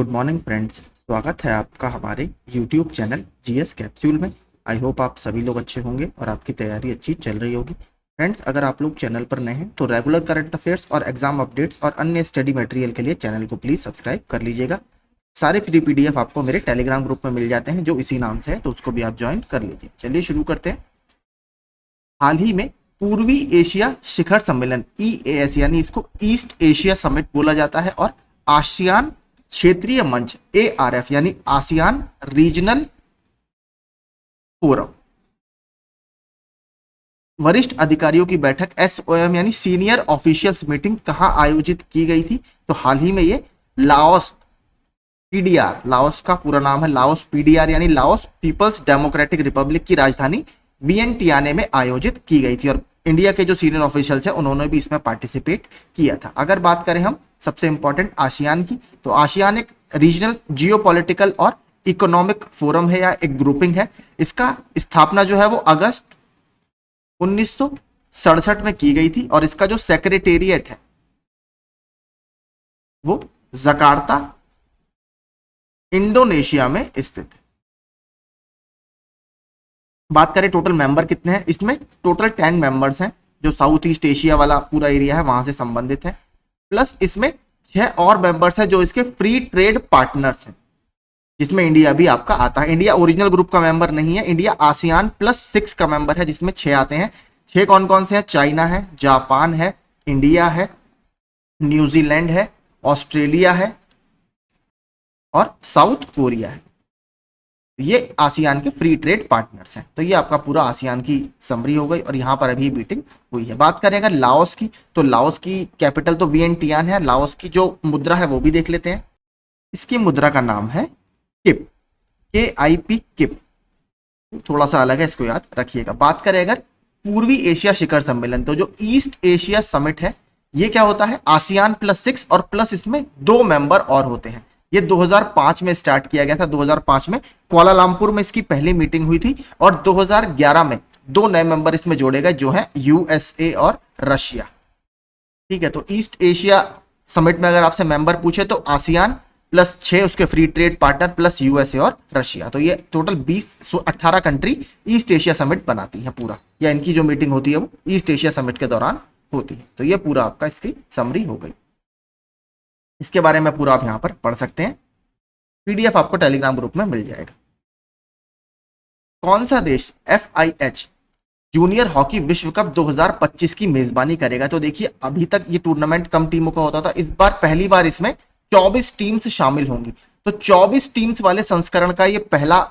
Good morning friends. स्वागत है आपका हमारे यूट्यूब चैनल जीएस कैप्सूल में। आई होप आप सभी लोग अच्छे होंगे और आपकी तैयारी अच्छी चल रही होगी। फ्रेंड्स, अगर आप लोग चैनल पर नए हैं तो रेगुलर करंट अफेयर्स और एग्जाम अपडेट्स और अन्य स्टडी मटेरियल के लिए चैनल को प्लीज़ सब्सक्राइब कर लीजिएगा। सारे फ्री पीडीएफ आपको मेरे टेलीग्राम ग्रुप में मिल जाते हैं जो इसी नाम से है, तो उसको भी आप ज्वाइन कर लीजिए। चलिए शुरू करते हैं। हाल ही में पूर्वी एशिया शिखर सम्मेलन EAS यानी इसको ईस्ट एशिया समिट बोला जाता है और आसियान क्षेत्रीय मंच ARF यानी आसियान रीजनल फोरम वरिष्ठ अधिकारियों की बैठक SOM यानी सीनियर ऑफिशियल्स मीटिंग कहां आयोजित की गई थी? तो हाल ही में ये लाओस PDR, लाओस का पूरा नाम है लाओस PDR यानी लाओस पीपल्स डेमोक्रेटिक रिपब्लिक की राजधानी वियंटियाने में आयोजित की गई थी और इंडिया के जो सीनियर ऑफिशियल्स हैं उन्होंने भी इसमें पार्टिसिपेट किया था। अगर बात करें हम सबसे इंपॉर्टेंट आसियान की, तो आसियान एक रीजनल जियोपॉलिटिकल और इकोनॉमिक फोरम है या एक ग्रुपिंग है। इसका स्थापना जो है वो अगस्त 1967 में की गई थी और इसका जो सेक्रेटेरिएट है वो जकार्ता इंडोनेशिया में स्थित है। बात करें टोटल मेंबर कितने हैं, इसमें टोटल 10 मेंबर्स हैं जो साउथ ईस्ट एशिया वाला पूरा एरिया है वहां से संबंधित है, प्लस इसमें 6 और मेंबर्स हैं जो इसके फ्री ट्रेड पार्टनर्स हैं, जिसमें इंडिया भी आपका आता है। इंडिया ओरिजिनल ग्रुप का मेंबर नहीं है, इंडिया आसियान +6 का मेंबर है जिसमें 6 आते हैं। 6 कौन कौन से हैं? चाइना है, जापान है, इंडिया है, न्यूजीलैंड है, ऑस्ट्रेलिया है और साउथ कोरिया है। ये आसियान के फ्री ट्रेड पार्टनर्स हैं। तो ये आपका पूरा आसियान की समरी हो गई और यहाँ पर अभी मीटिंग हुई है। बात करें अगर लाओस की, तो लाओस की कैपिटल तो वियंटियान है। लाओस की जो मुद्रा है वो भी देख लेते हैं। इसकी मुद्रा का नाम है किप, KIP किप, थोड़ा सा अलग है, इसको याद रखिएगा। बात करें अगर पूर्वी एशिया शिखर सम्मेलन, तो जो ईस्ट एशिया समिट है ये क्या होता है? आसियान +6 और प्लस इसमें 2 मेंबर और होते हैं। ये 2005 में स्टार्ट किया गया था। 2005 में कुआलालंपुर में इसकी पहली मीटिंग हुई थी और 2011 में 2 नए मेंबर इसमें जोड़े गए जो हैं USA और रशिया। ठीक है, तो ईस्ट एशिया समिट में अगर आपसे मेंबर पूछे तो आसियान +6 उसके free trade partner plus USA और रशिया, तो ये total 18 country east Asia summit बनाती है पूरा, या इनकी जो मीटिंग होती है वो ईस्ट एशिया समिट के दौरान होती है। तो ये पूरा आपका इसकी समरी हो गई। इसके बारे में पूरा आप यहां पर पढ़ सकते हैं, PDF आपको टेलीग्राम ग्रुप में मिल जाएगा। कौन सा देश FIH जूनियर हॉकी विश्व कप 2025 की मेजबानी करेगा? तो देखिए अभी तक ये टूर्नामेंट कम टीमों का होता था, इस बार पहली बार इसमें 24 टीम्स शामिल होंगी। तो 24 टीम्स वाले संस्करण का ये पहला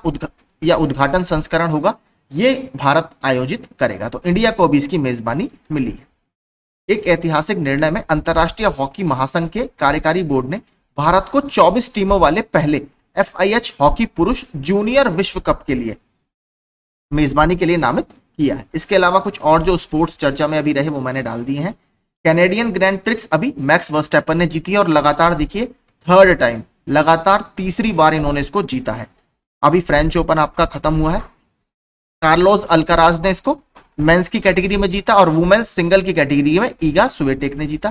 उद्घाटन संस्करण होगा, ये भारत आयोजित करेगा। तो इंडिया को भी इसकी मेजबानी मिली है। एक ऐतिहासिक निर्णय में अंतरराष्ट्रीय हॉकी महासंघ के कार्यकारी बोर्ड ने भारत को 24 टीमों वाले पहले FIH हॉकी पुरुष जूनियर विश्व कप के लिए मेजबानी के लिए नामित किया है। इसके अलावा कुछ और जो स्पोर्ट्स चर्चा में अभी रहे वो मैंने डाल दिए हैं। कैनेडियन ग्रैंड प्रिक्स अभी मैक्स वर्स्टैपन ने जीती है और लगातार देखिए 3rd टाइम, लगातार तीसरी बार इन्होंने इसको जीता है। अभी फ्रेंच ओपन आपका खत्म हुआ है, कार्लोस अल्काराज ने इसको मेंस की कैटेगरी में जीता और वुमेन्स सिंगल की कैटेगरी में ईगा स्विएटेक ने जीता।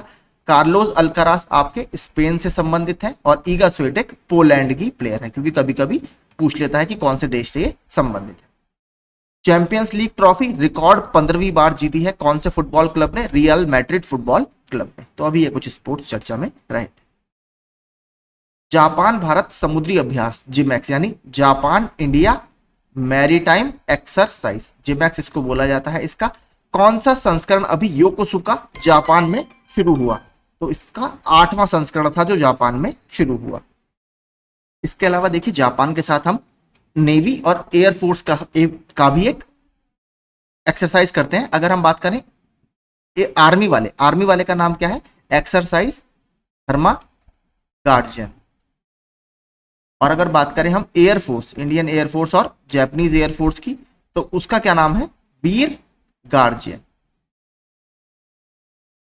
कार्लोस अल्काराज आपके स्पेन से संबंधित है और ईगा स्विएटेक पोलैंड की प्लेयर है, क्योंकि कभी कभी पूछ लेता है कि कौन से देश से ये संबंधित है। चैंपियंस लीग ट्रॉफी रिकॉर्ड 15वीं बार जीती है कौन से फुटबॉल क्लब ने? रियल मैड्रिड फुटबॉल क्लब ने। तो अभी ये कुछ स्पोर्ट्स चर्चा में रहे थे। जापान भारत समुद्री अभ्यास जिमैक्स यानी Japan India maritime exercise, JIMEX इसको बोला जाता है, इसका कौन सा संस्करण अभी योकोसुका जापान में शुरू हुआ? तो इसका 8वां संस्करण था जो जापान में शुरू हुआ। इसके अलावा देखिए जापान के साथ हम नेवी और एयरफोर्स का भी एक एक्सरसाइज करते हैं। अगर हम बात करें आर्मी वाले का नाम क्या है? Exercise Dharma Guardian. और अगर बात करें हम एयरफोर्स, इंडियन एयरफोर्स और जापानीज एयरफोर्स की, तो उसका क्या नाम है? वीर गार्जियन।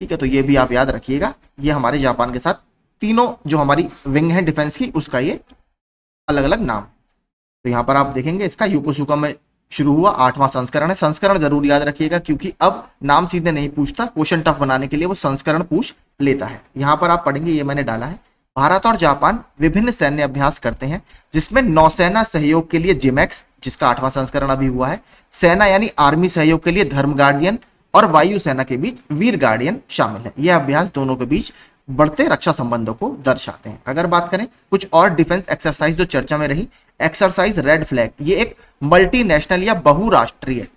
ठीक है, तो ये भी आप याद रखिएगा। ये हमारे जापान के साथ तीनों जो हमारी विंग है डिफेंस की, उसका ये अलग अलग नाम। तो यहां पर आप देखेंगे इसका योकोसुका में शुरू हुआ, 8वां संस्करण है। संस्करण जरूर याद रखिएगा क्योंकि अब नाम सीधे नहीं पूछता, क्वेश्चन टफ बनाने के लिए वो संस्करण पूछ लेता है। यहां पर आप पढ़ेंगे, ये मैंने डाला है, भारत और जापान विभिन्न सैन्य अभ्यास करते हैं, जिसमें नौसेना सहयोग के लिए जिमैक्स, जिसका 8वां संस्करण अभी हुआ है, सेना यानी आर्मी सहयोग के लिए धर्म गार्डियन और वायुसेना के बीच वीर गार्डियन शामिल है। यह अभ्यास दोनों के बीच बढ़ते रक्षा संबंधों को दर्शाते हैं। अगर बात करें कुछ और डिफेंस एक्सरसाइज जो चर्चा में रही, एक्सरसाइज रेड फ्लैग, ये एक मल्टीनेशनल या बहुराष्ट्रीय,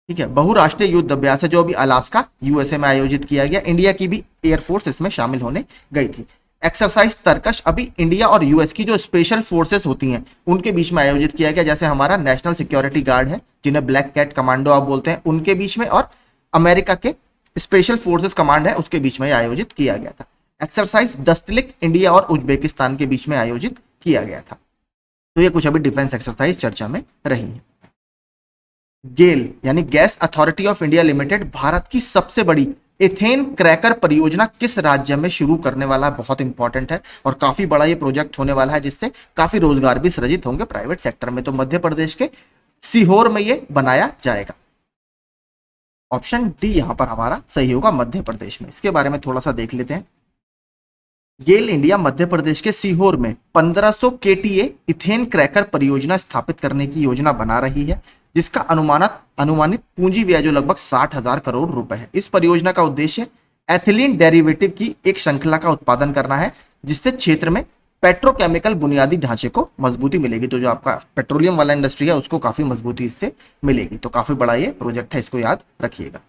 ठीक है, बहुराष्ट्रीय युद्ध अभ्यास है जो अभी अलास्का यूएसए में आयोजित किया गया। इंडिया की भी एयरफोर्स इसमें शामिल होने गई थी। एक्सरसाइज तरकश अभी इंडिया और यूएस की जो स्पेशल फोर्सेस होती हैं उनके बीच में आयोजित किया गया, जैसे हमारा नेशनल सिक्योरिटी गार्ड है जिन्हें ब्लैक कैट कमांडो आप बोलते हैं, उनके बीच में, और अमेरिका के स्पेशल फोर्सेस कमांड है उसके बीच में आयोजित किया गया था। एक्सरसाइज दस्तलिक इंडिया और उज्बेकिस्तान के बीच में आयोजित किया गया था। तो ये कुछ अभी डिफेंस एक्सरसाइज चर्चा में रही है। गेल यानी gas authority of India limited Bharat की सबसे बड़ी एथेन क्रैकर परियोजना किस राज्य में शुरू करने वाला है? बहुत इंपॉर्टेंट है और काफी बड़ा ये प्रोजेक्ट होने वाला है, जिससे काफी रोजगार भी सृजित होंगे प्राइवेट सेक्टर में। तो मध्य प्रदेश के सीहोर में ये बनाया जाएगा। ऑप्शन डी यहां पर हमारा सही होगा, मध्य प्रदेश में। इसके बारे में थोड़ा सा देख लेते हैं। गेल इंडिया मध्य प्रदेश के सीहोर में 1500 केटीए इथेन क्रैकर परियोजना स्थापित करने की योजना बना रही है, जिसका अनुमानित पूंजी व्यय जो लगभग 60,000 करोड़ रुपए है। इस परियोजना का उद्देश्य एथिलीन डेरिवेटिव की एक श्रृंखला का उत्पादन करना है, जिससे क्षेत्र में पेट्रोकेमिकल बुनियादी ढांचे को मजबूती मिलेगी। तो जो आपका पेट्रोलियम वाला इंडस्ट्री है उसको काफी मजबूती इससे मिलेगी। तो काफी बड़ा ये प्रोजेक्ट है, इसको याद रखिएगा।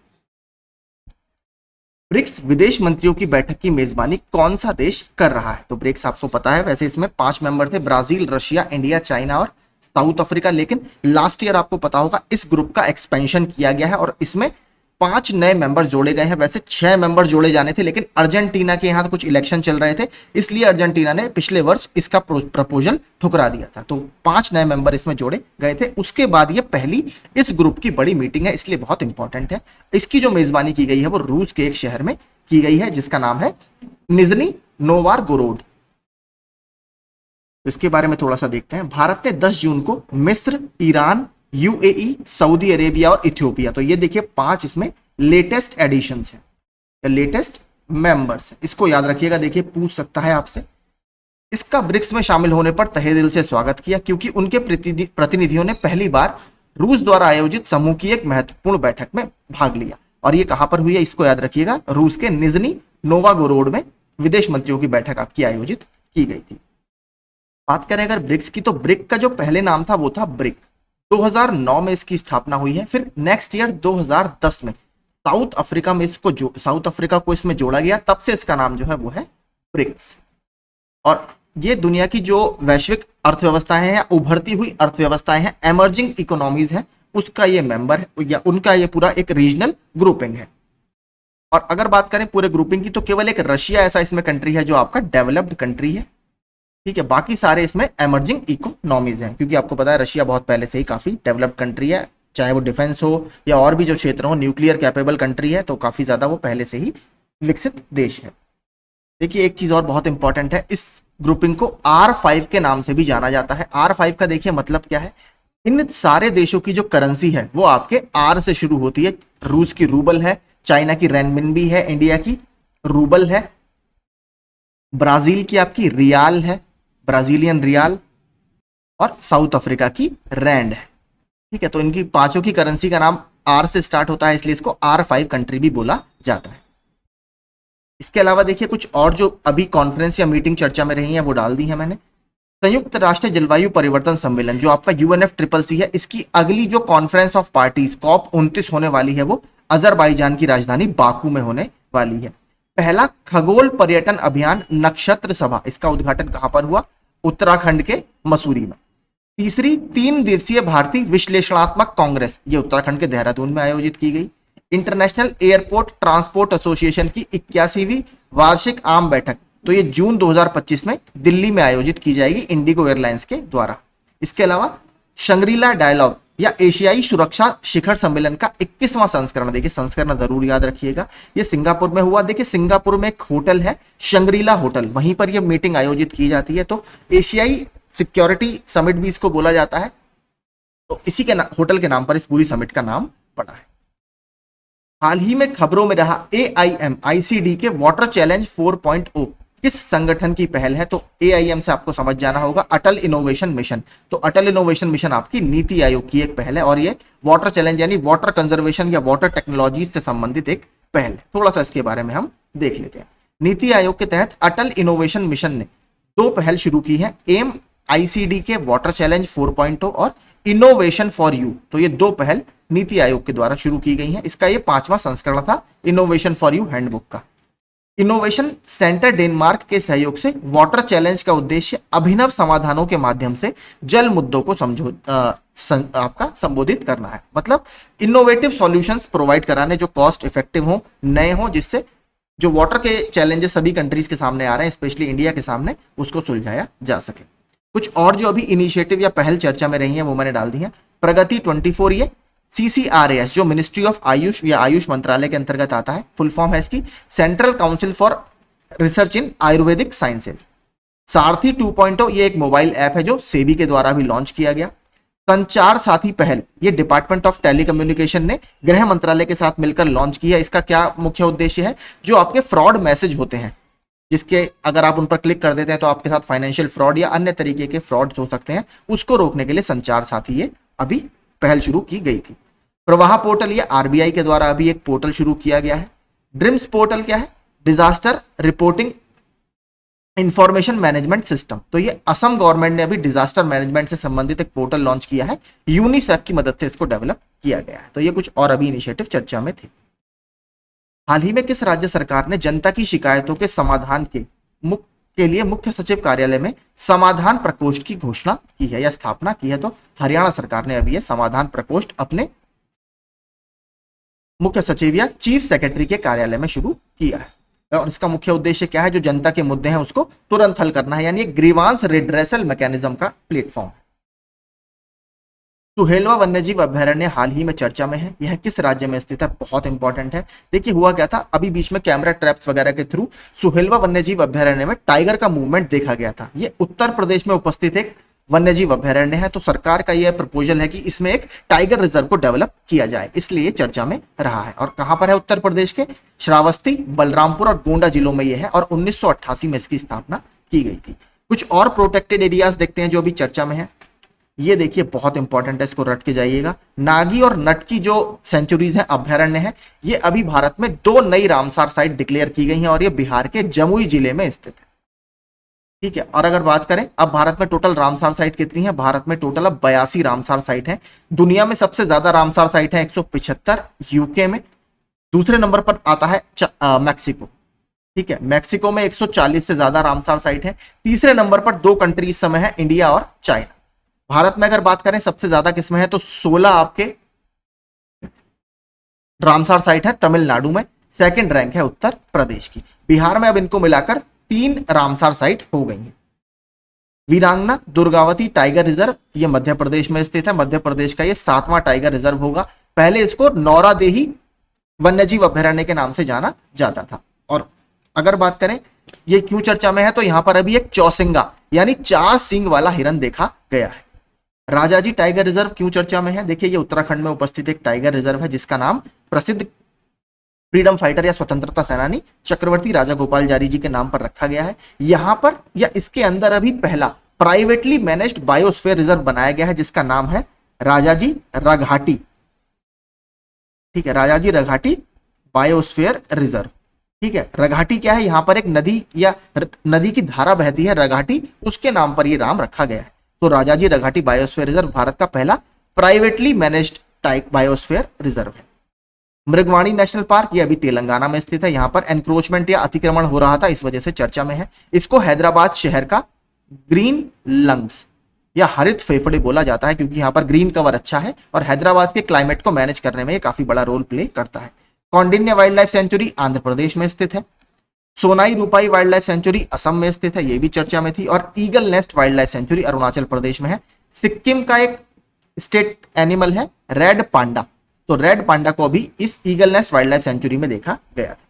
ब्रिक्स विदेश मंत्रियों की बैठक की मेजबानी कौन सा देश कर रहा है? तो ब्रिक्स आपको पता है, वैसे इसमें 5 मेंबर थे, ब्राजील, रशिया, इंडिया, चाइना और साउथ अफ्रीका। लेकिन लास्ट ईयर आपको पता होगा इस ग्रुप का एक्सपेंशन किया गया है और इसमें 5 नए मेंबर जोड़े गए हैं। वैसे 6 मेंबर जोड़े जाने थे, लेकिन अर्जेंटीना के यहाँ तो कुछ इलेक्शन चल रहे थे, इसलिए अर्जेंटीना ने पिछले वर्ष इसका प्रपोजल ठुकरा दिया था। तो 5 नए मेंबर इसमें जोड़े गए थे। उसके बाद ये पहली इस ग्रुप की बड़ी मीटिंग है, इसलिए बहुत इंपॉर्टेंट है। इसकी जो मेजबानी की गई है वो रूस के एक शहर में की गई है, जिसका नाम है निजनी नोवागोरोड। इसके बारे में थोड़ा सा देखते हैं। भारत ने 10 जून को मिस्र, ईरान, यूएई, सऊदी अरेबिया और इथियोपिया, तो ये देखिए 5 इसमें लेटेस्ट एडिशंस हैं, लेटेस्ट मेंबर्स हैं। इसको याद रखिएगा, देखिए पूछ सकता है आपसे। इसका ब्रिक्स में शामिल होने पर तहे दिल से स्वागत किया, क्योंकि उनके प्रतिनिधियों ने पहली बार रूस द्वारा आयोजित समूह की एक महत्वपूर्ण बैठक में भाग लिया। और ये कहां पर हुई है इसको याद रखिएगा, रूस के निजनी नोवागोरोड में विदेश मंत्रियों की बैठक आपकी आयोजित की गई थी। बात करें अगर ब्रिक्स की, तो ब्रिक का जो पहले नाम था वो था ब्रिक। 2009 में इसकी स्थापना हुई है। फिर नेक्स्ट ईयर 2010 में साउथ अफ्रीका को इसमें जोड़ा गया, तब से इसका नाम जो है वो है ब्रिक्स। और ये दुनिया की जो वैश्विक अर्थव्यवस्थाएं हैं या उभरती हुई अर्थव्यवस्थाएं हैं, एमर्जिंग इकोनॉमीज हैं, उसका ये मेंबर है या उनका ये पूरा एक रीजनल ग्रुपिंग है। और अगर बात करें पूरे ग्रुपिंग की, तो केवल एक रशिया ऐसा इसमें कंट्री है जो आपका डेवलप्ड कंट्री है, ठीक है। बाकी सारे इसमें एमर्जिंग इकोनॉमीज हैं, क्योंकि आपको पता है रशिया बहुत पहले से ही काफी डेवलप्ड कंट्री है, चाहे वो डिफेंस हो या और भी जो क्षेत्र हो, न्यूक्लियर कैपेबल कंट्री है, तो काफी ज्यादा वो पहले से ही विकसित देश है। देखिए एक चीज और बहुत इंपॉर्टेंट है, इस ग्रुपिंग को R5 के नाम से भी जाना जाता है। R5 का देखिए मतलब क्या है, इन सारे देशों की जो करेंसी है वो आपके R से शुरू होती है। रूस की रूबल है, चाइना की रेनमिनबी है, इंडिया की रूबल है, ब्राजील की आपकी रियाल है, ब्राजीलियन रियाल, और साउथ अफ्रीका की रैंड है, ठीक है। तो इनकी पांचों की करेंसी का नाम R से स्टार्ट होता है, इसलिए इसको R5 कंट्री भी बोला जाता है। इसके अलावा देखिए कुछ और जो अभी कॉन्फ्रेंस या मीटिंग चर्चा में रही है वो डाल दी है मैंने। संयुक्त राष्ट्र जलवायु परिवर्तन सम्मेलन जो आपका UNFCCC है, इसकी अगली जो कॉन्फ्रेंस ऑफ पार्टीज COP29 होने वाली है वो अजरबैजान की राजधानी बाकू में होने वाली है। पहला खगोल पर्यटन अभियान नक्षत्र सभा, इसका उद्घाटन कहां पर हुआ? उत्तराखंड के मसूरी में। तीसरी 3 दिवसीय भारतीय विश्लेषणात्मक कांग्रेस, ये उत्तराखंड के देहरादून में आयोजित की गई। इंटरनेशनल एयरपोर्ट ट्रांसपोर्ट एसोसिएशन की 81वीं वार्षिक आम बैठक, तो ये जून 2025 में दिल्ली में आयोजित की जाएगी इंडिगो एयरलाइंस के द्वारा। इसके अलावा शंग्रीला डायलॉग या एशियाई सुरक्षा शिखर सम्मेलन का 21वां संस्करण, देखिए संस्करण जरूर याद रखिएगा, ये सिंगापुर में हुआ। देखिए सिंगापुर में एक होटल है शंग्रीला होटल, वहीं पर यह मीटिंग आयोजित की जाती है। तो एशियाई सिक्योरिटी समिट भी इसको बोला जाता है, तो इसी के होटल के नाम पर इस पूरी समिट का नाम पड़ा है। हाल ही में खबरों में रहा AIM ICD के वाटर चैलेंज 4.0 किस संगठन की पहल है? तो AIM से आपको समझ जाना होगा, अटल इनोवेशन मिशन। तो अटल इनोवेशन मिशन आपकी नीति आयोग की एक पहल है और ये वाटर चैलेंज यानी वाटर कंजर्वेशन या वाटर टेक्नोलॉजी से संबंधित एक पहल है। थोड़ा सा इसके बारे में हम देख लेते हैं। नीति आयोग के तहत अटल इनोवेशन मिशन ने दो पहल शुरू की है, एम ICD के वाटर चैलेंज 4.0 और इनोवेशन फॉर यू। तो ये दो पहल नीति आयोग के द्वारा शुरू की गई हैं। इसका ये 5वां संस्करण था इनोवेशन फॉर यू हैंडबुक का। इनोवेशन सेंटर डेनमार्क के सहयोग से वाटर चैलेंज का उद्देश्य अभिनव समाधानों के माध्यम से जल मुद्दों को आपका संबोधित करना है। मतलब इनोवेटिव सॉल्यूशंस प्रोवाइड कराने जो कॉस्ट इफेक्टिव हो, नए हो, जिससे जो वाटर के चैलेंजेस सभी कंट्रीज के सामने आ रहे हैं, स्पेशली इंडिया के सामने, उसको सुलझाया जा सके। कुछ और जो अभी इनिशिएटिव या पहल चर्चा में रही है वो मैंने डाल दी है। प्रगति 24 ये CCRAS जो मिनिस्ट्री ऑफ आयुष या आयुष मंत्रालय के अंतर्गत आता है, फुल फॉर्म है इसकी central council for research in Ayurvedic sciences. सारथी 2.0 ये एक मोबाइल ऐप है जो सेबी के द्वारा भी लॉन्च किया गया। संचार साथी पहल ये डिपार्टमेंट ऑफ टेलीकम्युनिकेशन ने गृह मंत्रालय के साथ मिलकर लॉन्च किया। इसका क्या मुख्य उद्देश्य है? जो आपके फ्रॉड मैसेज होते हैं, जिसके अगर आप उन पर क्लिक कर देते हैं तो आपके साथ फाइनेंशियल फ्रॉड या अन्य तरीके के फ्रॉड हो सकते हैं, उसको रोकने के लिए संचार साथी ये अभी पहल शुरू की गई थी। प्रवाह पोर्टल ये RBI के द्वारा अभी एक पोर्टल शुरू किया गया है। ड्रीम्स पोर्टल क्या है? Disaster reporting information management system. तो ये असम गवर्नमेंट ने अभी डिजास्टर मैनेजमेंट से संबंधित एक पोर्टल लॉन्च किया है, यूनिसेफ की मदद से इसको डेवलप किया गया है। तो ये कुछ और अभी इनिशिएटिव चर्चा में थे। हाल ही में किस राज्य सरकार ने जनता की शिकायतों के समाधान के लिए मुख्य सचिव कार्यालय में समाधान प्रकोष्ठ की घोषणा की है या स्थापना की है? तो हरियाणा सरकार ने अभी ये समाधान प्रकोष्ठ अपने मुख्य सचिव या चीफ सेक्रेटरी के कार्यालय में शुरू किया है। और इसका मुख्य उद्देश्य क्या है? जो जनता के मुद्दे हैं उसको तुरंत हल करना है, यानी एक ग्रीवांस रिड्रेसल मैकेनिज्म का प्लेटफॉर्म। सुहेलवा वन्यजीव अभयारण्य हाल ही में चर्चा में है। यह किस राज्य में स्थित है? बहुत इंपॉर्टेंट है। देखिए हुआ क्या था, अभी बीच में कैमरा ट्रैप्स वगैरह के थ्रू सुहेलवा वन्यजीव अभयारण्य में टाइगर का मूवमेंट देखा गया था। ये उत्तर प्रदेश में उपस्थित एक वन्यजीव अभयारण्य है। तो सरकार का यह प्रपोजल है कि इसमें एक टाइगर रिजर्व को डेवलप किया जाए, इसलिए चर्चा में रहा है। और कहां पर है? उत्तर प्रदेश के श्रावस्ती, बलरामपुर और गोंडा जिलों में यह है और 1988 में इसकी स्थापना की गई थी। कुछ और प्रोटेक्टेड एरियाज देखते हैं जो अभी चर्चा में है। ये देखिए बहुत इंपॉर्टेंट है, इसको रट के जाइएगा। नागी और नट की जो सेंचुरीज हैं, अभयारण्य है, ये अभी भारत में 2 नई रामसार साइट डिक्लेयर की गई हैं और ये बिहार के जमुई जिले में स्थित है। ठीक है। और अगर बात करें अब भारत में टोटल रामसार साइट कितनी है? भारत में टोटल अब 82 रामसार साइट है। दुनिया में सबसे ज्यादा रामसार साइट है 175 यूके में। दूसरे नंबर पर आता है मैक्सिको। ठीक है, मैक्सिको में 140 से ज्यादा रामसार साइट है। तीसरे नंबर पर 2 कंट्री इस समय है, इंडिया और चाइना। भारत में अगर बात करें सबसे ज्यादा किसमें है तो 16 आपके रामसार साइट है तमिलनाडु में। सेकंड रैंक है उत्तर प्रदेश की। बिहार में अब इनको मिलाकर 3 रामसार साइट हो गई हैं। वीरांगना दुर्गावती टाइगर रिजर्व ये मध्य प्रदेश में स्थित है। मध्य प्रदेश का ये 7वां टाइगर रिजर्व होगा। पहले इसको नौरादेही वन्यजीव अभयारण्य के नाम से जाना जाता था। और अगर बात करें ये क्यों चर्चा में है तो यहां पर अभी एक चौसिंगा यानी 4 सींग वाला हिरन देखा गया है। राजाजी टाइगर रिजर्व क्यों चर्चा में है? देखिए ये उत्तराखंड में उपस्थित एक टाइगर रिजर्व है जिसका नाम प्रसिद्ध फ्रीडम फाइटर या स्वतंत्रता सेनानी चक्रवर्ती राजा गोपालचारी जी के नाम पर रखा गया है। यहां पर या इसके अंदर अभी पहला प्राइवेटली मैनेज्ड बायोस्फीयर रिजर्व बनाया गया है जिसका नाम है राजाजी रघाटी। ठीक है, राजाजी रघाटी बायोस्फीयर रिजर्व। ठीक है, रघाटी क्या है? यहां पर एक नदी या नदी की धारा बहती है रघाटी, उसके नाम पर यह नाम रखा गया है। तो राजाजी रघाटी बायोस्फीयर रिजर्व भारत का पहला प्राइवेटली मैनेज्ड बायोस्फीयर रिजर्व है। मृगवाणी नेशनल पार्क ये अभी तेलंगाना में स्थित है। यहां पर एनक्रोचमेंट या अतिक्रमण हो रहा था, इस वजह से चर्चा में है। इसको हैदराबाद शहर का ग्रीन लंग्स या हरित फेफड़े बोला जाता है क्योंकि यहां पर ग्रीन कवर अच्छा है और हैदराबाद के क्लाइमेट को मैनेज करने में ये काफी बड़ा रोल प्ले करता है। Koundinya wild life sanctuary Andhra Pradesh में स्थित है। सोनाई रूपाई वाइल्ड लाइफ सेंचुरी असम में स्थित है, ये भी चर्चा में थी। और eagle nest wild life sanctuary Arunachal Pradesh में है। सिक्किम का एक स्टेट एनिमल है रेड पांडा। तो रेड पांडा को अभी इस eagle nest wild life sanctuary में देखा गया था।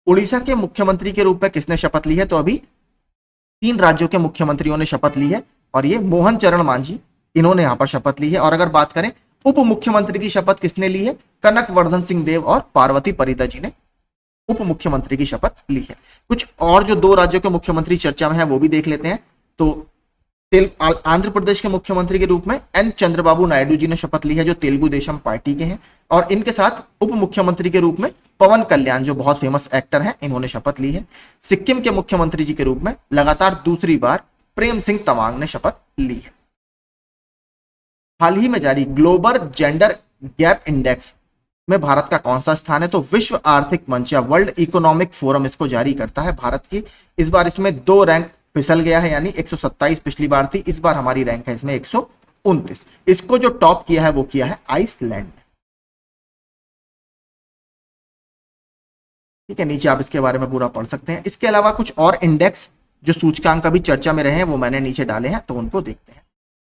उड़ीसा के मुख्यमंत्री के रूप में किसने शपथ ली है? तो अभी 3 राज्यों के मुख्यमंत्रियों ने शपथ ली है और ये मोहन चरण मांझी इन्होंने यहां पर शपथ ली है। और अगर बात करें उप मुख्यमंत्री की शपथ किसने ली है? कनक वर्धन सिंह देव और पार्वती परिदा जी ने उप मुख्यमंत्री की शपथ ली है। कुछ और जो दो राज्यों के मुख्यमंत्री चर्चा में है वो भी देख लेते हैं। तो आंध्र प्रदेश के मुख्यमंत्री के रूप में एन चंद्रबाबू नायडू जी ने शपथ ली है, जो तेलुगु देशम पार्टी के हैं। और इनके साथ उप मुख्यमंत्री के रूप में पवन कल्याण, जो बहुत फेमस एक्टर हैं, इन्होंने शपथ ली है। सिक्किम के मुख्यमंत्री जी के रूप में लगातार दूसरी बार प्रेम सिंह तमांग ने शपथ ली है। हाल ही में जारी ग्लोबल जेंडर गैप इंडेक्स में भारत का कौन सा स्थान है? तो विश्व आर्थिक मंच या वर्ल्ड इकोनॉमिक फोरम इसको जारी करता है भारत की। इस बार इसमें 2 रैंक फिसल गया है, यानी 127 पिछली बार थी, इस बार हमारी रैंक है इसमें 129। इसको जो टॉप किया है वो किया है आइसलैंड ने। ठीक है, नीचे आप इसके बारे में पूरा पढ़ सकते हैं। इसके अलावा कुछ और इंडेक्स जो सूचकांक अभी चर्चा में रहे हैं वो मैंने नीचे डाले हैं, तो उनको देखते हैं।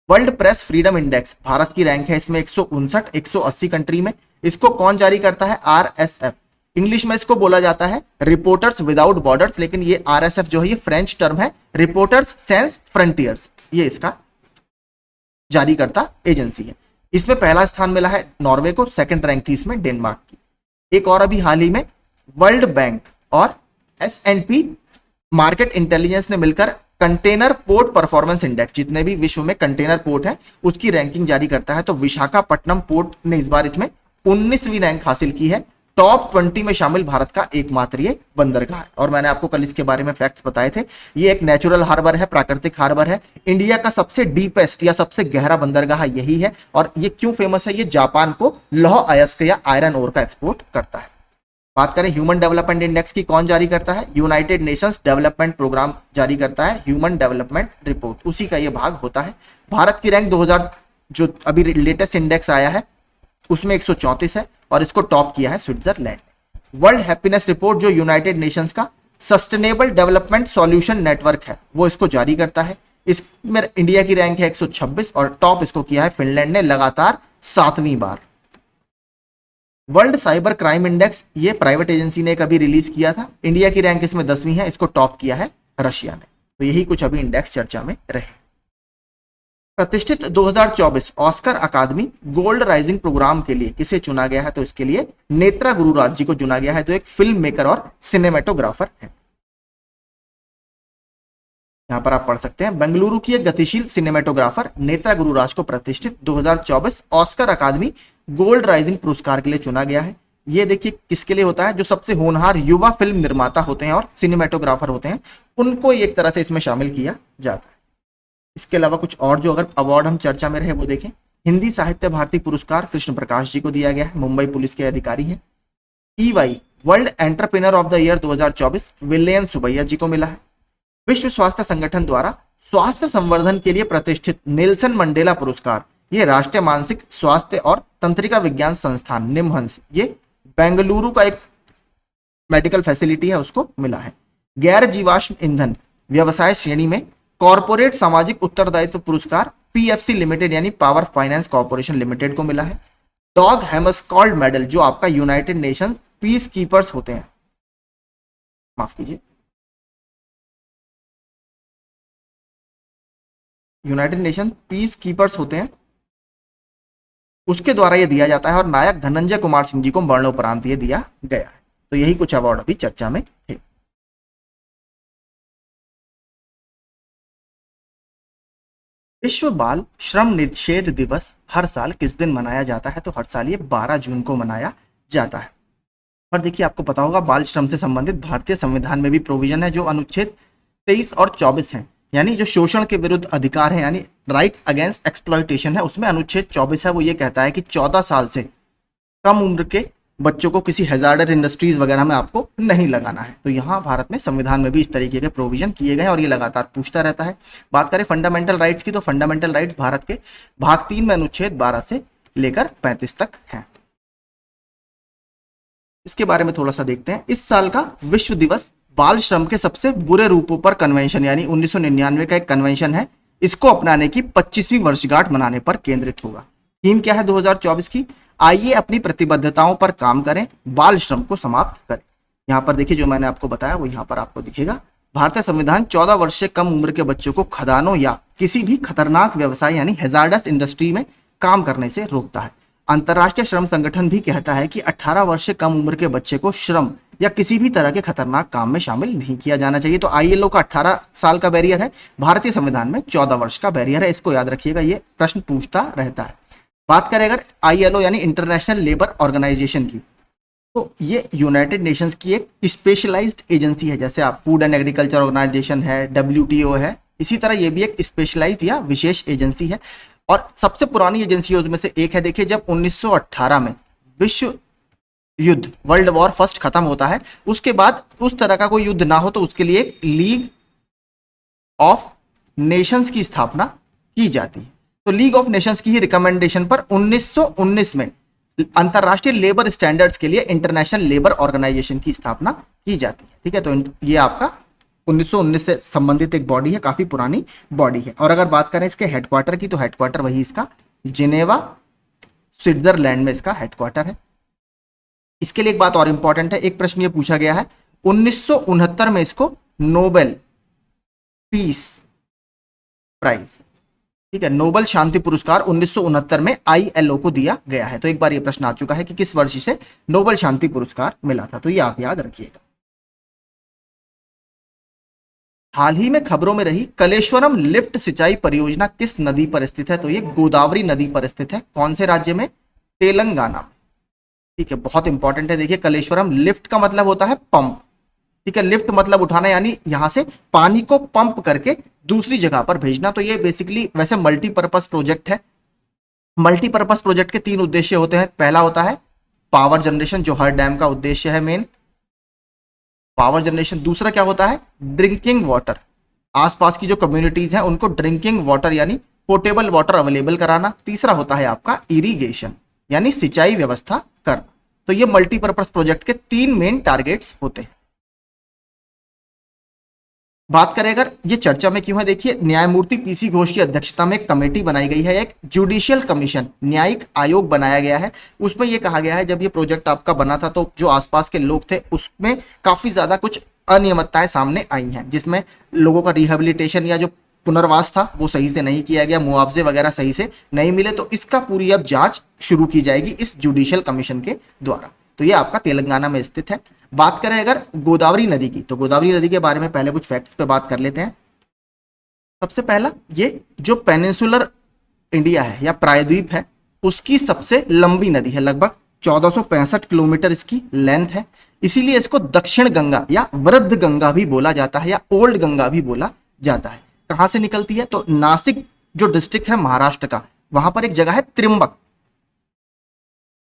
World press freedom index, Bharat की रैंक है इसमें 159, 180 कंट्री में। इसको कौन जारी करता है? RSF। इंग्लिश में इसको बोला जाता है रिपोर्टर्स विदाउट बॉर्डर्स, लेकिन ये RSF जो है ये फ्रेंच टर्म है, रिपोर्टर्स सैंस फ्रंटियर्स, ये इसका जारी करता एजेंसी है। इसमें पहला स्थान मिला है नॉर्वे को, सेकंड रैंक थी इसमें डेनमार्क की। एक और अभी हाल ही में वर्ल्ड बैंक और S&P मार्केट इंटेलिजेंस ने मिलकर कंटेनर पोर्ट परफॉर्मेंस इंडेक्स, जितने भी विश्व में कंटेनर पोर्ट है उसकी रैंकिंग जारी करता है। तो विशाखापट्टनम पोर्ट ने इस बार इसमें 19वीं रैंक हासिल की है। टॉप 20 में शामिल भारत का एकमात्र ये बंदरगाह है। और मैंने आपको कल इसके बारे में फैक्ट्स बताए थे। ये एक नेचुरल हार्बर है, प्राकृतिक हार्बर है। इंडिया का सबसे डीपेस्ट या सबसे गहरा बंदरगाह यही है। और ये क्यों फेमस है? ये जापान को लौह अयस्क या आयरन ओर का एक्सपोर्ट करता है। बात करें ह्यूमन डेवलपमेंट इंडेक्स की, कौन जारी करता है? यूनाइटेड नेशंस डेवलपमेंट प्रोग्राम जारी करता है ह्यूमन डेवलपमेंट रिपोर्ट, उसी का ये भाग होता है। भारत की रैंक 2000 जो अभी लेटेस्ट इंडेक्स आया है उसमें 134 है और इसको टॉप किया है स्विट्जरलैंड। वर्ल्ड हैप्पीनेस रिपोर्ट जो यूनाइटेड नेशंस का सस्टेनेबल डेवलपमेंट सॉल्यूशन नेटवर्क है वो इसको जारी करता है। इसमें इंडिया की रैंक है 126 और टॉप इसको किया है फिनलैंड ने लगातार 7वीं बार। वर्ल्ड साइबर क्राइम इंडेक्स ये प्राइवेट एजेंसी ने कभी रिलीज किया था। इंडिया की रैंक इसमें 10वीं है, इसको टॉप किया है रशिया ने। तो यही कुछ अभी इंडेक्स चर्चा में रहे। प्रतिष्ठित 2024 ऑस्कर अकादमी गोल्ड राइजिंग प्रोग्राम के लिए किसे चुना गया है? तो इसके लिए नेत्रा गुरुराज जी को चुना गया है, जो एक फिल्म मेकर और सिनेमेटोग्राफर है। यहां पर आप पढ़ सकते हैं, बेंगलुरु की एक गतिशील सिनेमेटोग्राफर नेत्रा गुरुराज को प्रतिष्ठित 2024 ऑस्कर अकादमी गोल्ड राइजिंग पुरस्कार के लिए चुना गया है। ये देखिए किसके लिए होता है? जो सबसे होनहार युवा फिल्म निर्माता होते हैं और सिनेमेटोग्राफर होते हैं, उनको एक तरह से इसमें शामिल किया जाता है। इसके अलावा कुछ और जो अगर अवार्ड हम चर्चा में रहे वो देखें। हिंदी साहित्य भारती पुरस्कार कृष्ण प्रकाश जी को दिया गया है, मुंबई पुलिस के अधिकारी हैं। EY world entrepreneur of the year 2024 Vellayan Subbiah ji को मिला है। विश्व स्वास्थ्य संगठन द्वारा स्वास्थ्य संवर्धन के लिए प्रतिष्ठित नेल्सन मंडेला पुरस्कार, ये राष्ट्रीय मानसिक स्वास्थ्य और तंत्रिका विज्ञान संस्थान निमहंस, ये बेंगलुरु का एक मेडिकल फैसिलिटी है, उसको मिला है। गैर जीवाश्म ईंधन व्यवसाय श्रेणी में कॉर्पोरेट सामाजिक उत्तरदायित्व पुरस्कार PFC लिमिटेड यानी पावर फाइनेंस कॉर्पोरेशन लिमिटेड को मिला है। डॉग हैमरस्कॉल्ड मेडल जो आपका यूनाइटेड नेशन पीस कीपर्स होते हैं, माफ कीजिए, यूनाइटेड नेशन पीस कीपर्स होते हैं, उसके द्वारा यह दिया जाता है और नायक धनंजय कुमार सिंह जी को मरणोपरांत ये दिया गया है। तो यही कुछ अवार्ड अभी चर्चा में थे। विश्व बाल श्रम निषेध दिवस हर साल किस दिन मनाया जाता है? तो हर साल ये 12 जून को मनाया जाता है। और देखिए आपको पता होगा बाल श्रम से संबंधित भारतीय संविधान में भी प्रोविजन है, जो अनुच्छेद 23 और 24 है, यानी जो शोषण के विरुद्ध अधिकार है यानी राइट्स अगेंस्ट एक्सप्लॉयटेशन है, उसमें अनुच्छेद 24 है, वो ये कहता है कि 14 साल से कम उम्र के बच्चों को किसी हैजार्डस इंडस्ट्रीज वगैरह में आपको नहीं लगाना है। तो यहाँ भारत में संविधान में भी इस तरीके के प्रोविजन किए गए हैं और ये लगातार पूछता रहता है। बात करें फंडामेंटल राइट्स की, तो फंडामेंटल राइट्स भारत के भाग 3 में अनुच्छेद 12 से लेकर 35 तक है। इसके बारे में थोड़ा सा देखते हैं। इस साल का विश्व दिवस बाल श्रम के सबसे बुरे रूपों पर कन्वेंशन यानी 1999 का एक कन्वेंशन है, इसको अपनाने की 25वीं वर्षगांठ मनाने पर केंद्रित होगा। थीम क्या है 2024 की? आइए अपनी प्रतिबद्धताओं पर काम करें, बाल श्रम को समाप्त करें। यहाँ पर देखिए जो मैंने आपको बताया वो यहाँ पर आपको दिखेगा। भारतीय संविधान 14 वर्ष से कम उम्र के बच्चों को खदानों या किसी भी खतरनाक व्यवसाय यानी हैजार्डस इंडस्ट्री में काम करने से रोकता है। अंतर्राष्ट्रीय श्रम संगठन भी कहता है कि 18 वर्ष से कम उम्र के बच्चे को श्रम या किसी भी तरह के खतरनाक काम में शामिल नहीं किया जाना चाहिए। तो आईएलओ का 18 साल का बैरियर है, भारतीय संविधान में 14 वर्ष का बैरियर है। इसको याद रखिएगा, ये प्रश्न पूछता रहता है। बात करें अगर आईएलओ यानी इंटरनेशनल लेबर ऑर्गेनाइजेशन की, तो ये यूनाइटेड नेशंस की एक स्पेशलाइज्ड एजेंसी है। जैसे आप फूड एंड एग्रीकल्चर ऑर्गेनाइजेशन है, डब्ल्यूटीओ है, इसी तरह ये भी एक स्पेशलाइज्ड या विशेष एजेंसी है। और सबसे पुरानी एजेंसियों में से एक है। देखिए, जब 1918 में विश्व युद्ध वर्ल्ड वॉर फर्स्ट खत्म होता है, उसके बाद उस तरह का कोई युद्ध ना हो तो उसके लिए एक लीग ऑफ नेशंस की स्थापना की जाती है। तो लीग ऑफ नेशंस की ही रिकमेंडेशन पर 1919 में अंतरराष्ट्रीय लेबर स्टैंडर्ड्स के लिए इंटरनेशनल लेबर ऑर्गेनाइजेशन की स्थापना की जाती है। ठीक है, तो ये आपका 1919 से संबंधित एक बॉडी है, काफी पुरानी बॉडी है। और अगर बात करें इसके हेडक्वार्टर की, तो हेडक्वार्टर वही इसका जिनेवा स्विट्जरलैंड में इसका हेडक्वार्टर है। इसके लिए एक बात और इंपॉर्टेंट है, एक प्रश्न ये पूछा गया है 1969 में इसको नोबेल पीस प्राइज, ठीक है, नोबेल शांति पुरस्कार 1969 में आईएलओ को दिया गया है। तो एक बार ये प्रश्न आ चुका है कि किस वर्ष से नोबेल शांति पुरस्कार मिला था, तो ये आप याद रखिएगा। हाल ही में खबरों में रही कलेश्वरम लिफ्ट सिंचाई परियोजना किस नदी पर स्थित है? तो ये गोदावरी नदी पर स्थित है। कौन से राज्य में? तेलंगाना में। ठीक है, बहुत इंपॉर्टेंट है। देखिए, कलेश्वरम लिफ्ट का मतलब होता है पंप। ठीक है, लिफ्ट मतलब उठाना, यानी यहां से पानी को पंप करके दूसरी जगह पर भेजना। तो ये बेसिकली वैसे मल्टीपर्पज प्रोजेक्ट है। मल्टीपर्पज प्रोजेक्ट के 3 उद्देश्य होते हैं। पहला होता है पावर जनरेशन, जो हर डैम का उद्देश्य है, मेन पावर जनरेशन। दूसरा क्या होता है? ड्रिंकिंग वाटर, आसपास की जो कम्युनिटीज हैं उनको ड्रिंकिंग वाटर यानी पोर्टेबल वाटर अवेलेबल कराना। तीसरा होता है आपका इरिगेशन, यानी सिंचाई व्यवस्था करना। तो ये मल्टीपर्पज प्रोजेक्ट के 3 मेन टारगेट्स होते हैं। बात करें अगर ये चर्चा में क्यों है, देखिए, न्यायमूर्ति पीसी घोष की अध्यक्षता में एक कमेटी बनाई गई है, एक जुडिशियल कमीशन, न्यायिक आयोग बनाया गया है। उसमें यह कहा गया है जब ये प्रोजेक्ट आपका बना था तो जो आसपास के लोग थे उसमें काफी ज्यादा कुछ अनियमितताएं सामने आई हैं, जिसमें लोगों का रिहेबिलिटेशन या जो पुनर्वास था वो सही से नहीं किया गया, मुआवजे वगैरह सही से नहीं मिले। तो इसका पूरी अब जांच शुरू की जाएगी इस जुडिशियल कमीशन के द्वारा। तो ये आपका तेलंगाना में स्थित है। बात करें अगर गोदावरी नदी की, तो गोदावरी नदी के बारे में पहले कुछ फैक्ट्स पे बात कर लेते हैं। सबसे पहला, ये जो पेनिनसुलर इंडिया है या प्रायद्वीप है उसकी सबसे लंबी नदी है, लगभग 1465 किलोमीटर इसकी लेंथ है। इसीलिए इसको दक्षिण गंगा या वृद्ध गंगा भी बोला जाता है या ओल्ड गंगा भी बोला जाता है। कहां से निकलती है? तो नासिक जो डिस्ट्रिक्ट है महाराष्ट्र का, वहां पर एक जगह है त्रियंबक।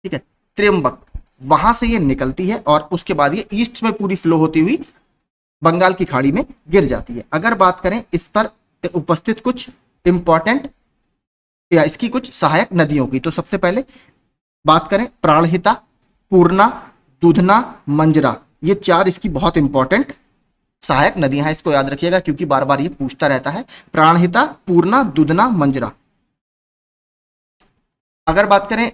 ठीक है, त्रियंबक, वहां से ये निकलती है और उसके बाद ये ईस्ट में पूरी फ्लो होती हुई बंगाल की खाड़ी में गिर जाती है। अगर बात करें इस पर उपस्थित कुछ इंपॉर्टेंट या इसकी कुछ सहायक नदियों की, तो सबसे पहले बात करें प्राणहिता, पूर्णा, दूधना, मंजरा, ये 4 इसकी बहुत इंपॉर्टेंट सहायक नदियां हैं। इसको याद रखिएगा क्योंकि बार बार ये पूछता रहता है। प्राणहिता, पूर्णा, दूधना, मंजरा। अगर बात करें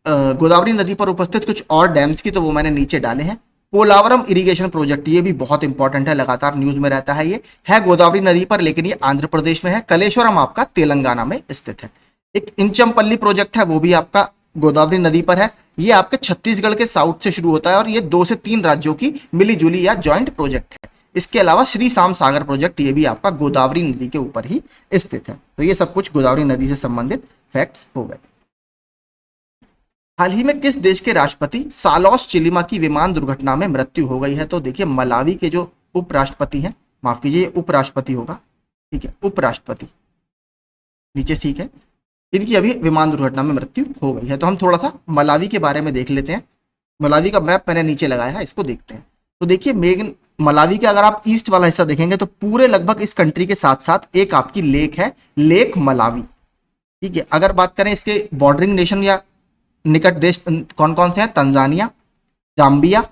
गोदावरी नदी पर उपस्थित कुछ और डैम्स की, तो वो मैंने नीचे डाले हैं। पोलावरम इरिगेशन प्रोजेक्ट, ये भी बहुत इंपॉर्टेंट है, लगातार न्यूज में रहता है। ये है गोदावरी नदी पर, लेकिन ये आंध्र प्रदेश में है। कलेश्वरम आपका तेलंगाना में स्थित है। एक इंचमपल्ली प्रोजेक्ट है, वो भी आपका गोदावरी नदी पर है। ये आपके छत्तीसगढ़ के साउथ से शुरू होता है और ये 2 से 3 राज्यों की मिलीजुली या ज्वाइंट प्रोजेक्ट है। इसके अलावा श्री शाम सागर प्रोजेक्ट, ये भी आपका गोदावरी नदी के ऊपर ही स्थित है। तो ये सब कुछ गोदावरी नदी से संबंधित फैक्ट्स हो गए। हाल ही में किस देश के राष्ट्रपति सालोस चिलिमा की विमान दुर्घटना में मृत्यु हो गई है? तो देखिए, मलावी के जो उपराष्ट्रपति हैं, माफ कीजिए उपराष्ट्रपति होगा, ठीक है, उपराष्ट्रपति नीचे, ठीक है, इनकी अभी विमान दुर्घटना में मृत्यु हो गई है। तो हम थोड़ा सा मलावी के बारे में देख लेते हैं। मलावी का मैप मैंने नीचे लगाया है, इसको देखते हैं। तो देखिए, मेन मलावी का अगर आप ईस्ट वाला हिस्सा देखेंगे तो पूरे लगभग इस कंट्री के साथ साथ एक आपकी लेक है, लेक मलावी। ठीक है, अगर बात करें इसके बॉर्डरिंग नेशन या निकट देश कौन कौन से हैं? तंजानिया, जाम्बिया,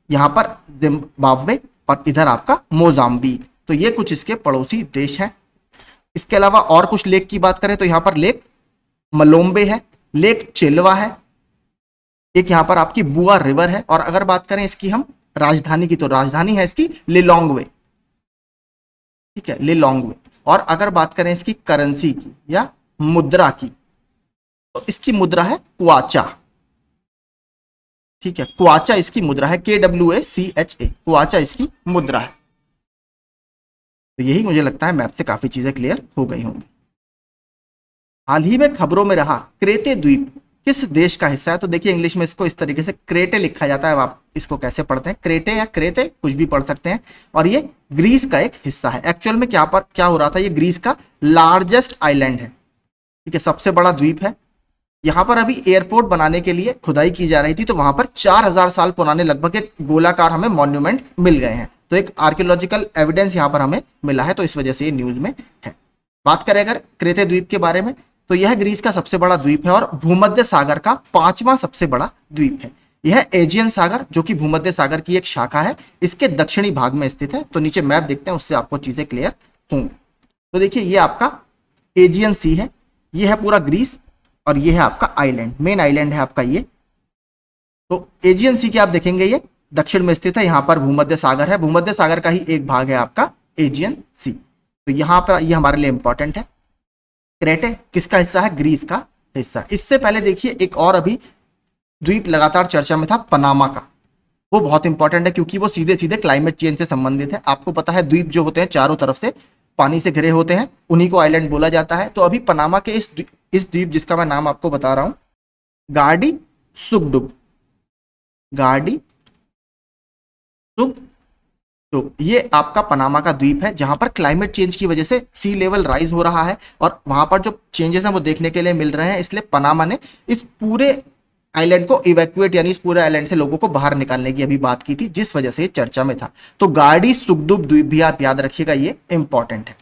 यहां पर जिम्बाब्वे और इधर आपका मोजाम्बिक। तो ये कुछ इसके पड़ोसी देश हैं। इसके अलावा और कुछ लेक की बात करें तो यहां पर लेक मलोम्बे है, लेक चिल्वा है, एक यहां पर आपकी बुआ रिवर है। और अगर बात करें इसकी हम राजधानी की, तो राजधानी है इसकी लिलोंगवे। ठीक है, लिलोंगवे। और अगर बात करें इसकी करेंसी की या मुद्रा की, तो इसकी मुद्रा है क्वाचा। ठीक है, क्वाचा इसकी मुद्रा है, KWACHA, क्वाचा इसकी मुद्रा है। तो यही मुझे लगता है मैप से काफी चीजें क्लियर हो गई होंगी। हाल ही में खबरों में रहा क्रेते द्वीप किस देश का हिस्सा है? तो देखिए इंग्लिश में इसको इस तरीके से क्रेटे लिखा जाता है, आप इसको कैसे पढ़ते हैं, क्रेटे या क्रेते कुछ भी पढ़ सकते हैं। और ये ग्रीस का एक हिस्सा है। एक्चुअल में क्या हो रहा था, ये ग्रीस का लार्जेस्ट आइलैंड है। ठीक है, सबसे बड़ा द्वीप है। यहां पर अभी एयरपोर्ट बनाने के लिए खुदाई की जा रही थी, तो वहां पर 4000 साल पुराने लगभग एक गोलाकार हमें मॉन्यूमेंट्स मिल गए हैं। तो एक आर्कियोलॉजिकल एविडेंस यहां पर हमें मिला है, तो इस वजह से ये न्यूज में है। बात करें अगर क्रेते द्वीप के बारे में, तो यह ग्रीस का सबसे बड़ा द्वीप है और भूमध्य सागर का 5वां सबसे बड़ा द्वीप है। यह एजियन सागर, जो कि भूमध्य सागर की एक शाखा है, इसके दक्षिणी भाग में स्थित है। तो नीचे मैप देखते हैं, उससे आपको चीजें क्लियर होंगी। तो देखिए ये आपका एजियन सी है, ये है पूरा ग्रीस, और ये है आपका आइलैंड, मेन आइलैंड है आपका ये। तो एजियन सी के आप देखेंगे ये दक्षिण में स्थित है, यहां पर भूमध्य सागर है, भूमध्य सागर का ही एक भाग है आपका एजियन सी। तो यहां पर ये हमारे लिए इंपॉर्टेंट है। क्रेटे किसका हिस्सा है? ग्रीस का हिस्सा। इससे पहले देखिए एक और अभी द्वीप लगातार चर्चा में था, पनामा का। वो बहुत इंपॉर्टेंट है क्योंकि वो सीधे सीधे क्लाइमेट चेंज से संबंधित है। आपको पता है द्वीप जो होते हैं चारों तरफ से पानी से घिरे होते हैं, उन्हीं को आइलैंड बोला जाता है। तो अभी पनामा के इस द्वीप जिसका मैं नाम आपको बता रहा हूं, गार्डी सुगडुग, गार्डी सुगडुग, ये आपका पनामा का द्वीप है, जहां पर क्लाइमेट चेंज की वजह से सी लेवल राइज हो रहा है और वहां पर जो चेंजेस हैं वो देखने के लिए मिल रहे हैं। इसलिए पनामा ने इस पूरे आइलैंड को इवैक्यूएट, यानी इस पूरे आइलैंड से लोगों को बाहर निकालने की अभी बात की थी, जिस वजह से ये चर्चा में था। तो गार्डी सुगडुग द्वीप भी आप याद रखिएगा, ये इंपॉर्टेंट है।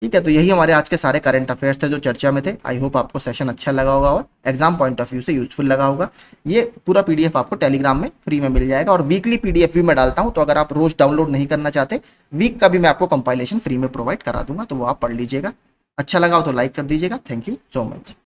ठीक है, तो यही हमारे आज के सारे करंट अफेयर्स थे जो चर्चा में थे। आई होप आपको सेशन अच्छा लगा होगा और एग्जाम पॉइंट ऑफ व्यू से यूजफुल लगा होगा। ये पूरा पीडीएफ आपको टेलीग्राम में फ्री में मिल जाएगा और वीकली पीडीएफ भी मैं डालता हूं, तो अगर आप रोज डाउनलोड नहीं करना चाहते, वीक का भी मैं आपको कंपाइलेशन फ्री में प्रोवाइड करा दूंगा, तो वो आप पढ़ लीजिएगा। अच्छा लगा हो तो लाइक कर दीजिएगा। Thank you so much.